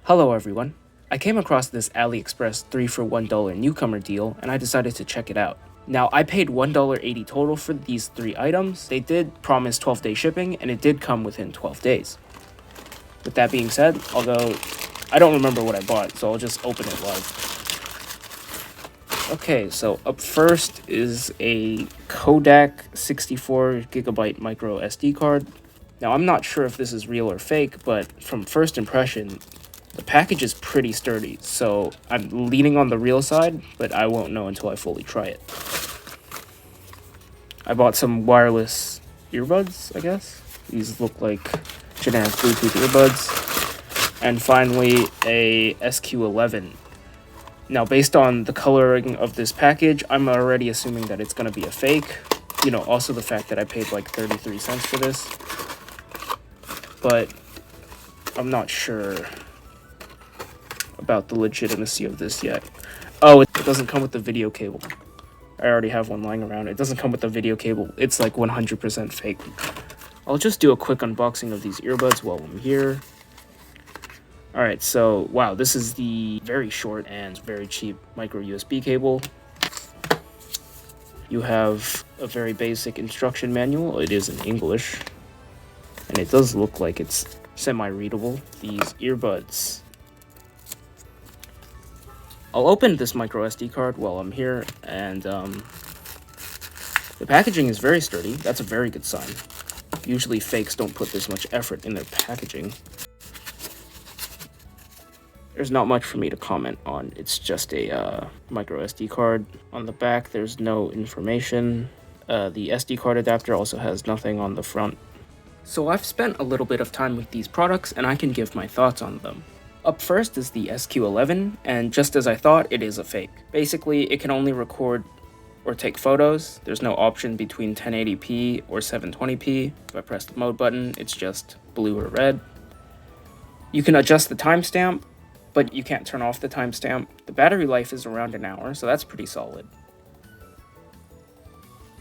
Hello everyone. I came across this AliExpress 3 for $1 Newcomer deal and I decided to check it out. Now I paid $1.80 total for these 3 items. They did promise 12-day shipping and it did come within 12 days. With that being said, although I don't remember what I bought, so I'll just open it live. Okay, so up first is a Kodak 64GB micro SD card. Now I'm not sure if this is real or fake, but from first impression, the package is pretty sturdy, so I'm leaning on the real side, but I won't know until I fully try it. I bought some wireless earbuds, I guess. These look like generic Bluetooth earbuds. And finally, a SQ11. Now, based on the coloring of this package, I'm already assuming that it's going to be a fake. You know, also the fact that I paid like 33 cents for this. But I'm not sure about the legitimacy of this yet. Oh, it doesn't come with the video cable. I already have one lying around. It doesn't come with the video cable. It's like 100% fake. I'll just do a quick unboxing of these earbuds while I'm here. Alright, so wow, this is the very short and very cheap micro USB cable. You have a very basic instruction manual. It is in English. And it does look like it's semi-readable. These earbuds. I'll open this micro SD card while I'm here, and the packaging is very sturdy. That's a very good sign. Usually fakes don't put this much effort in their packaging. There's not much for me to comment on. It's just a micro SD card. On the back, there's no information. The SD card adapter also has nothing on the front. So I've spent a little bit of time with these products, and I can give my thoughts on them. Up first is the SQ11, and just as I thought, it is a fake. Basically, it can only record or take photos. There's no option between 1080p or 720p. If I press the mode button, it's just blue or red. You can adjust the timestamp, but you can't turn off the timestamp. The battery life is around an hour, so that's pretty solid.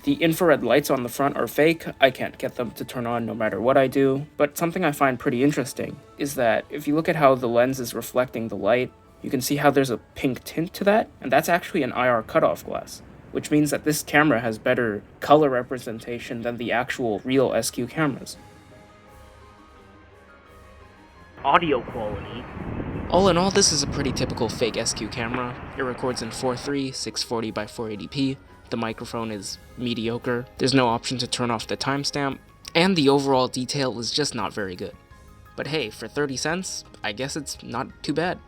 The infrared lights on the front are fake. I can't get them to turn on no matter what I do, but something I find pretty interesting is that if you look at how the lens is reflecting the light, you can see how there's a pink tint to that, and that's actually an IR cutoff glass, which means that this camera has better color representation than the actual real SQ cameras. Audio quality. All in all, this is a pretty typical fake SQ camera. It records in 4:3, 640 by 480p. The microphone is mediocre, there's no option to turn off the timestamp, and the overall detail is just not very good. But hey, for 30 cents, I guess it's not too bad.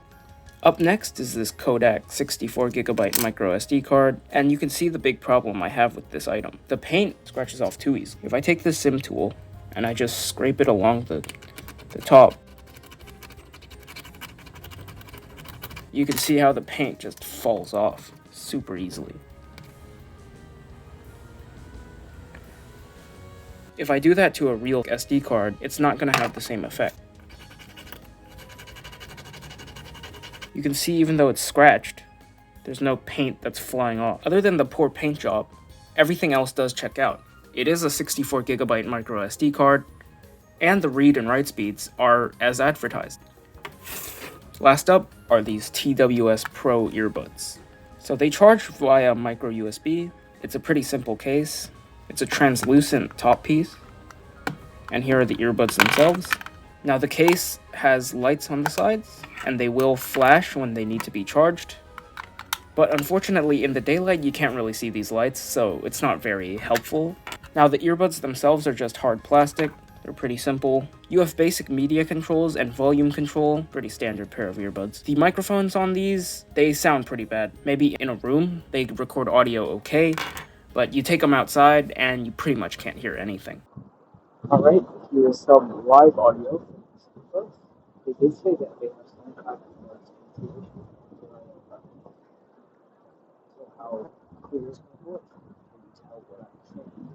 Up next is this Kodak 64GB micro SD card, and you can see the big problem I have with this item. The paint scratches off too easy. If I take the SIM tool and I just scrape it along the top, you can see how the paint just falls off super easily. If I do that to a real SD card, it's not going to have the same effect. You can see even though it's scratched, there's no paint that's flying off. Other than the poor paint job, everything else does check out. It is a 64GB micro SD card, and the read and write speeds are as advertised. Last up are these TWS Pro Earbuds. So they charge via micro USB. It's a pretty simple case. It's a translucent top piece, and here are the earbuds themselves. Now the case has lights on the sides, and they will flash when they need to be charged. But unfortunately, in the daylight, you can't really see these lights, so it's not very helpful. Now the earbuds themselves are just hard plastic. They're pretty simple. You have basic media controls and volume control, pretty standard pair of earbuds. The microphones on these, they sound pretty bad. Maybe in a room, they record audio okay, but you take them outside and you pretty much can't hear anything. Alright, here's some live audio from these earbuds. They did say that they have some kind of noise cancellation. So how clear is my voice? Can you tell what I'm saying?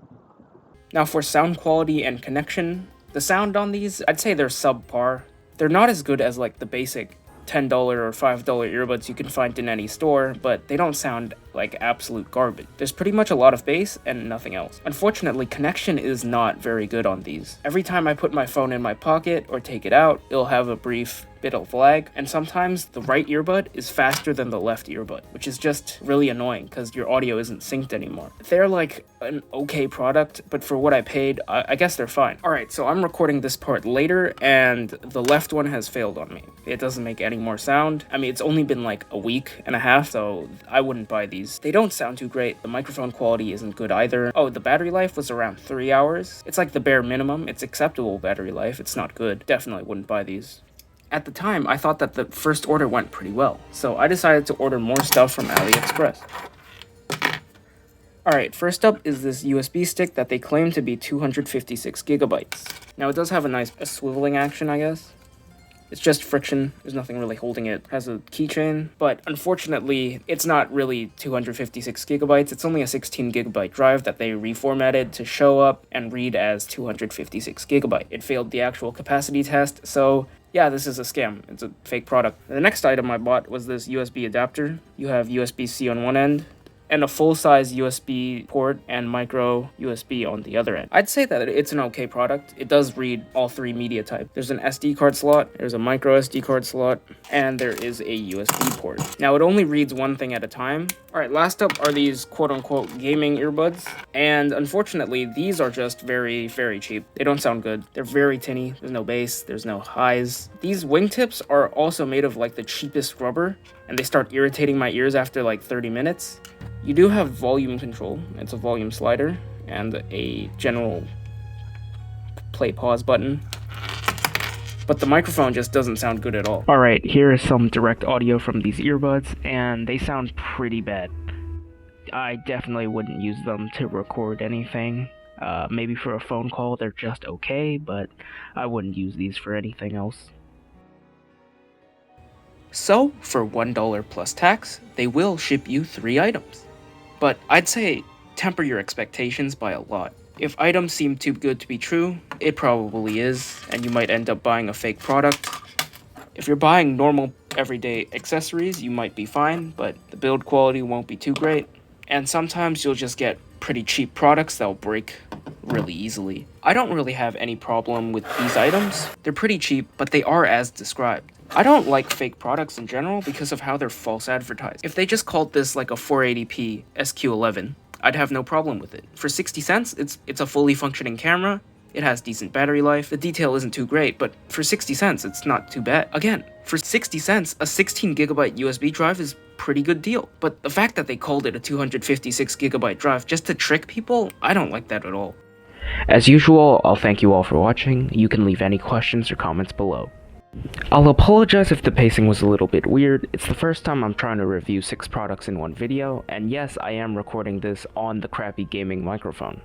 Now for sound quality and connection, the sound on these, I'd say they're subpar. They're not as good as like the basic $10 or $5 earbuds you can find in any store, but they don't sound like absolute garbage. There's pretty much a lot of bass and nothing else. Unfortunately, connection is not very good on these. Every time I put my phone in my pocket or take it out, it'll have a brief bit of lag, and sometimes the right earbud is faster than the left earbud, which is just really annoying because your audio isn't synced anymore. They're like an okay product, but for what I paid, I guess they're fine. Alright, so I'm recording this part later, and the left one has failed on me. It doesn't make any more sound. I mean, it's only been like a week and a half, so I wouldn't buy these. They don't sound too great. The microphone quality isn't good either. Oh, the battery life was around 3 hours. It's like the bare minimum. It's acceptable battery life. It's not good. Definitely wouldn't buy these. At the time, I thought that the first order went pretty well, so I decided to order more stuff from AliExpress. Alright, first up is this USB stick that they claim to be 256 gigabytes. Now it does have a nice swiveling action, I guess. It's just friction, there's nothing really holding it. It has a keychain, but unfortunately, it's not really 256 gigabytes. It's only a 16 gigabyte drive that they reformatted to show up and read as 256 gigabyte. It failed the actual capacity test, so yeah, this is a scam. It's a fake product. The next item I bought was this USB adapter. You have USB-C on one end, and a full-size USB port and micro USB on the other end. I'd say that it's an okay product. It does read all three media types. There's an SD card slot, there's a micro SD card slot, and there is a USB port. Now, it only reads one thing at a time. Alright, last up are these quote-unquote gaming earbuds, and unfortunately, these are just very, very cheap. They don't sound good. They're very tinny. There's no bass, there's no highs. These wingtips are also made of like the cheapest rubber, and they start irritating my ears after like 30 minutes. You do have volume control. It's a volume slider and a general play pause button. But the microphone just doesn't sound good at all. Alright, here is some direct audio from these earbuds, and they sound pretty bad. I definitely wouldn't use them to record anything. Maybe for a phone call they're just okay, but I wouldn't use these for anything else. So, for $1 plus tax, they will ship you 3 items. But I'd say temper your expectations by a lot. If items seem too good to be true, it probably is, and you might end up buying a fake product. If you're buying normal, everyday accessories, you might be fine, but the build quality won't be too great. And sometimes you'll just get pretty cheap products that'll break really easily. I don't really have any problem with these items. They're pretty cheap, but they are as described. I don't like fake products in general because of how they're false advertised. If they just called this like a 480p SQ11, I'd have no problem with it. For 60 cents, it's a fully functioning camera, it has decent battery life, the detail isn't too great, but for 60 cents, it's not too bad. Again, for 60 cents, a 16 gigabyte USB drive is pretty good deal. But the fact that they called it a 256 gigabyte drive just to trick people, I don't like that at all. As usual, I'll thank you all for watching. You can leave any questions or comments below. I'll apologize if the pacing was a little bit weird. It's the first time I'm trying to review 6 products in one video, and yes, I am recording this on the crappy gaming microphone.